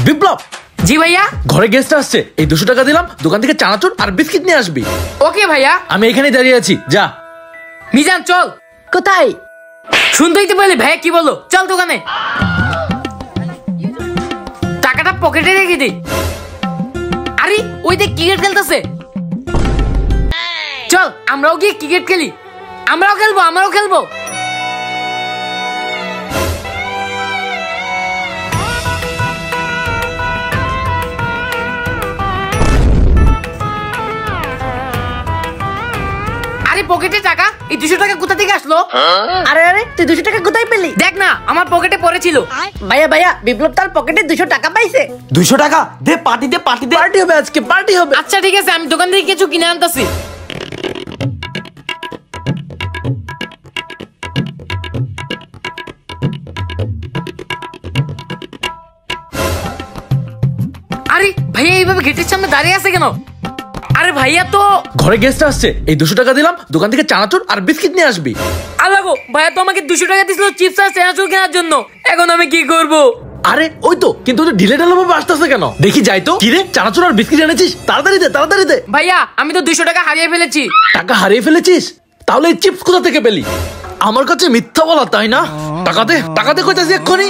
বিপ্লব। জি ভাইয়া। ঘরে গেস্ট আসছে, এই 200 টাকা দিলাম, দোকান থেকে চানাচুর আর বিস্কিট নিয়ে আসবি। ওকে ভাইয়া। আমি এখানেই দাঁড়িয়ে আছি, যা। মিজান চল। কোথায়? শুনতেই তো বলি ভাইয়া কি বলো, চল দোকানে। টাকাটা পকেটে রেখে দি। আরে ওই দেখ ক্রিকেট খেলতেছে, চল আমরাও গিয়ে ক্রিকেট খেলি। আমরাও খেলবো। আরে পকেটে টাকা, এই 200 টাকা কোথা থেকে আসলো? আরে তুই 200 টাকা কোথায় পেলি? দেখ না আমার পকেটে পড়েছিল। ভাইয়া বিপ্লব তার পকেটে 200 টাকা পাইছে। 200 টাকা দে, পার্টি দে। পার্টি হবে আজকে, পার্টি হবে। আচ্ছা ঠিক আছে, আমি দোকান থেকে কিছু কিনে আনতাছি। আরে ভাইয়া এইভাবে গেটের সামনে দাঁড়িয়ে আছে কেন? আরে ভাইয়া তো ঘরে গেস্ট আসছে, এই 200 টাকা দিলাম, দোকান থেকে চানাচুর আর বিস্কিট নিয়ে আসবি। আল্লাহ গো, ভাইয়া তো আমাকে 200 টাকা দিছিল চিপস আর চানাচুর কেনার জন্য। এখন আমি কি করব? আরে ওই তো, কিন্তু ঢিলে ঢালা ভাবে আসতেছে কেন? দেখি যাই তো। কি রে, চানাচুর আর বিস্কিট এনেছিস? তাড়াতাড়ি দে। ভাইয়া আমি তো 200 টাকা হারিয়ে ফেলেছি। টাকা হারিয়ে ফেলেছিস? তাহলে এই চিপস কোথা থেকে পেলি? আমার কাছে মিথ্যা বলা, তাই না? টাকা দে কইতাছি এক্ষুনি।